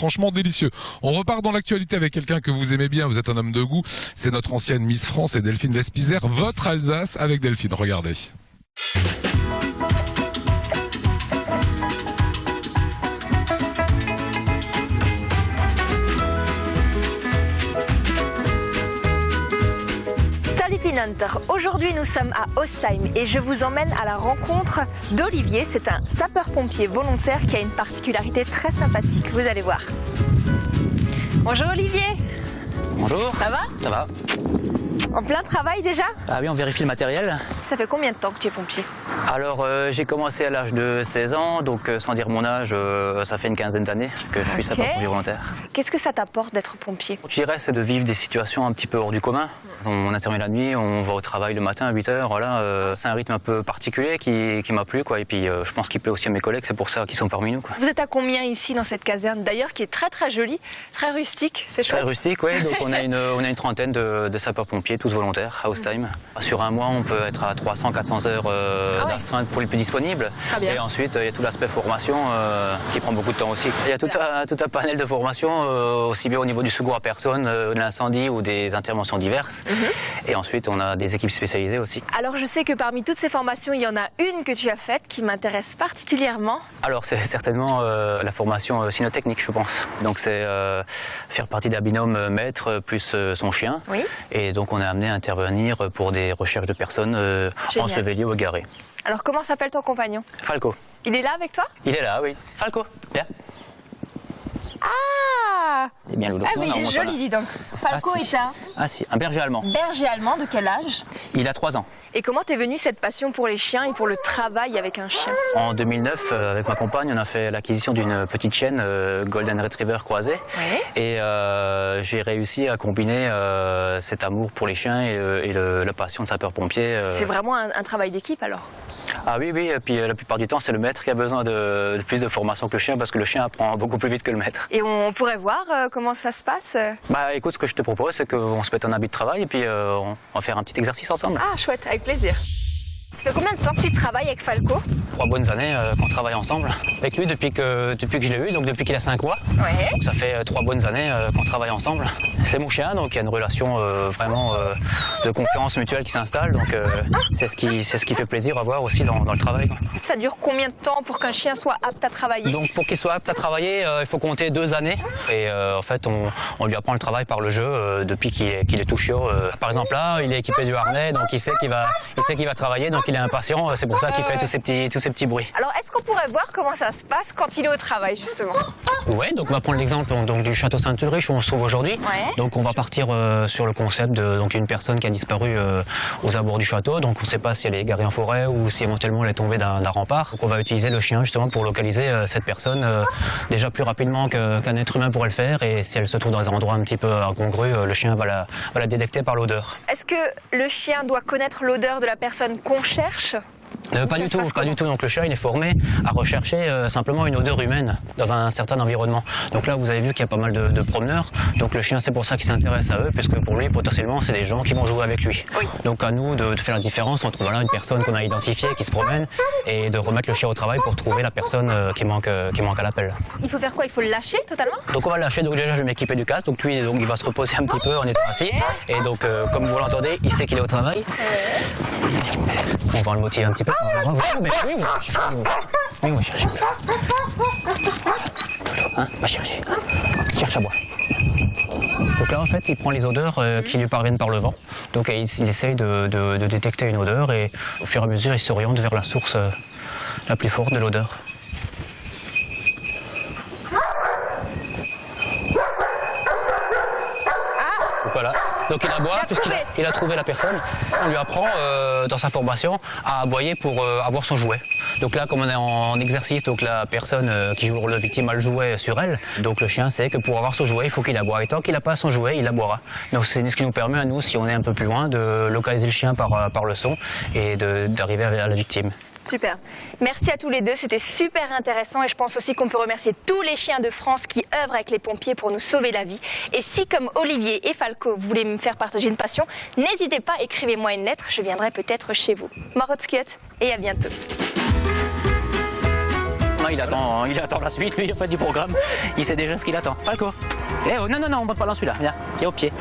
Franchement délicieux. On repart dans l'actualité avec quelqu'un que vous aimez bien, vous êtes un homme de goût. C'est notre ancienne Miss France et Delphine Vespizer. Votre Alsace avec Delphine, regardez. Aujourd'hui nous sommes à Ostheim et je vous emmène à la rencontre d'Olivier. C'est un sapeur-pompier volontaire qui a une particularité très sympathique, vous allez voir. Bonjour Olivier. Bonjour. Ça va? Ça va. En plein travail déjà? Ah oui, on vérifie le matériel. Ça fait combien de temps que tu es pompier? Alors j'ai commencé à l'âge de 16 ans, donc sans dire mon âge, ça fait une quinzaine d'années que je suis sapeur-pompier volontaire. Qu'est-ce que ça t'apporte d'être pompier? Je dirais c'est de vivre des situations un petit peu hors du commun. On intervient la nuit, on va au travail le matin à 8 h, voilà, c'est un rythme un peu particulier qui m'a plu, quoi. Et puis je pense qu'il plaît aussi à mes collègues, c'est pour ça qu'ils sont parmi nous, quoi. Vous êtes à combien ici dans cette caserne, d'ailleurs, qui est très très jolie, très rustique, c'est chouette. Très rustique, oui, donc on a une trentaine de sapeurs-pompiers, tous volontaires, à Ostheim. Sur un mois, on peut être à 300-400 heures d'astreinte pour les plus disponibles. Et ensuite, il y a tout l'aspect formation qui prend beaucoup de temps aussi. Il y a tout un panel de formation, aussi bien au niveau du secours à personne, de l'incendie ou des interventions diverses. Et ensuite, on a des équipes spécialisées aussi. Alors, je sais que parmi toutes ces formations, il y en a une que tu as faite qui m'intéresse particulièrement. Alors, c'est certainement la formation cynotechnique, je pense. Donc, c'est faire partie d'un binôme maître plus son chien. Oui. Et donc, on est amené à intervenir pour des recherches de personnes ensevelies ou égarées. Alors, comment s'appelle ton compagnon? Falco. Il est là avec toi? Il est là, oui. Falco, viens. Ah! C'est bien loulou. Ah oui, il est joli, dis donc. Falco est un berger allemand. Berger allemand, de quel âge? Il a 3 ans. Et comment t'es venue cette passion pour les chiens et pour le travail avec un chien? En 2009, avec ma compagne, on a fait l'acquisition d'une petite chienne Golden Retriever croisée. Ouais. Et j'ai réussi à combiner cet amour pour les chiens et la passion de sapeur-pompier. C'est vraiment un travail d'équipe alors? Ah oui, oui, et puis la plupart du temps, c'est le maître qui a besoin de plus de formation que le chien, parce que le chien apprend beaucoup plus vite que le maître. Et on pourrait voir comment ça se passe? Bah écoute, ce que je te propose, c'est qu'on se mette un habit de travail et puis on va faire un petit exercice ensemble. Ah chouette, avec plaisir. Ça fait combien de temps que tu travailles avec Falco? 3 bonnes années qu'on travaille ensemble. Avec lui depuis que je l'ai eu, donc depuis qu'il a 5 mois. Ouais. Donc ça fait 3 bonnes années qu'on travaille ensemble. C'est mon chien, donc il y a une relation vraiment de confiance mutuelle qui s'installe. Donc c'est ce qui fait plaisir à voir aussi dans le travail, quoi. Ça dure combien de temps pour qu'un chien soit apte à travailler? Donc pour qu'il soit apte à travailler, il faut compter 2 années. Et en fait, on lui apprend le travail par le jeu depuis qu'il est tout chiot. Par exemple là, il est équipé du harnais, donc il sait qu'il va travailler. Donc il est impatient, c'est pour ça qu'il fait tous ces petits bruits. Alors est-ce qu'on pourrait voir comment ça se passe quand il est au travail justement? Ouais, donc on va prendre l'exemple du château Saint-Ulrich où on se trouve aujourd'hui. Ouais. Donc on va partir sur le concept d'une personne qui a disparu aux abords du château. Donc on ne sait pas si elle est égarée en forêt ou si éventuellement elle est tombée d'un rempart. Donc on va utiliser le chien justement pour localiser cette personne déjà plus rapidement qu'un être humain pourrait le faire. Et si elle se trouve dans un endroit un petit peu incongru, le chien va la détecter par l'odeur. Est-ce que le chien doit connaître l'odeur de la personne qu'on cherche? Pas du tout. Donc le chien il est formé à rechercher simplement une odeur humaine dans un certain environnement. Donc là vous avez vu qu'il y a pas mal de promeneurs. Donc le chien c'est pour ça qu'il s'intéresse à eux, puisque pour lui potentiellement c'est des gens qui vont jouer avec lui. Oui. Donc à nous de faire la différence entre une personne qu'on a identifiée qui se promène et de remettre le chien au travail pour trouver la personne qui manque à l'appel. Il faut faire quoi? Il faut le lâcher totalement? Donc on va le lâcher. Donc déjà je vais m'équiper du casque. Donc lui il va se reposer un petit peu en étant assis. Et donc comme vous l'entendez, il sait qu'il est au travail. On va le motiver un petit peu. Oui, on cherche. Hein, va chercher. Cherche à boire. Donc là, en fait, il prend les odeurs qui lui parviennent par le vent. Donc il essaye de détecter une odeur et au fur et à mesure, il s'oriente vers la source la plus forte de l'odeur. Voilà. Donc il aboie, puisqu'il a trouvé la personne. On lui apprend dans sa formation à aboyer pour avoir son jouet. Donc là, comme on est en exercice, donc la personne qui joue le victime a le jouet sur elle. Donc le chien sait que pour avoir son jouet, il faut qu'il aboie. Et tant qu'il n'a pas son jouet, il aboiera. Donc c'est ce qui nous permet à nous, si on est un peu plus loin, de localiser le chien par le son et d'arriver à la victime. Super. Merci à tous les deux, c'était super intéressant et je pense aussi qu'on peut remercier tous les chiens de France qui œuvrent avec les pompiers pour nous sauver la vie. Et si comme Olivier et Falco vous voulez me faire partager une passion, n'hésitez pas, écrivez-moi une lettre, je viendrai peut-être chez vous. Marotzkiet et à bientôt. Non, il attend la suite, lui, il fait du programme. Il sait déjà ce qu'il attend. Falco. Eh oh, non, on monte pas dans celui-là. Viens au pied.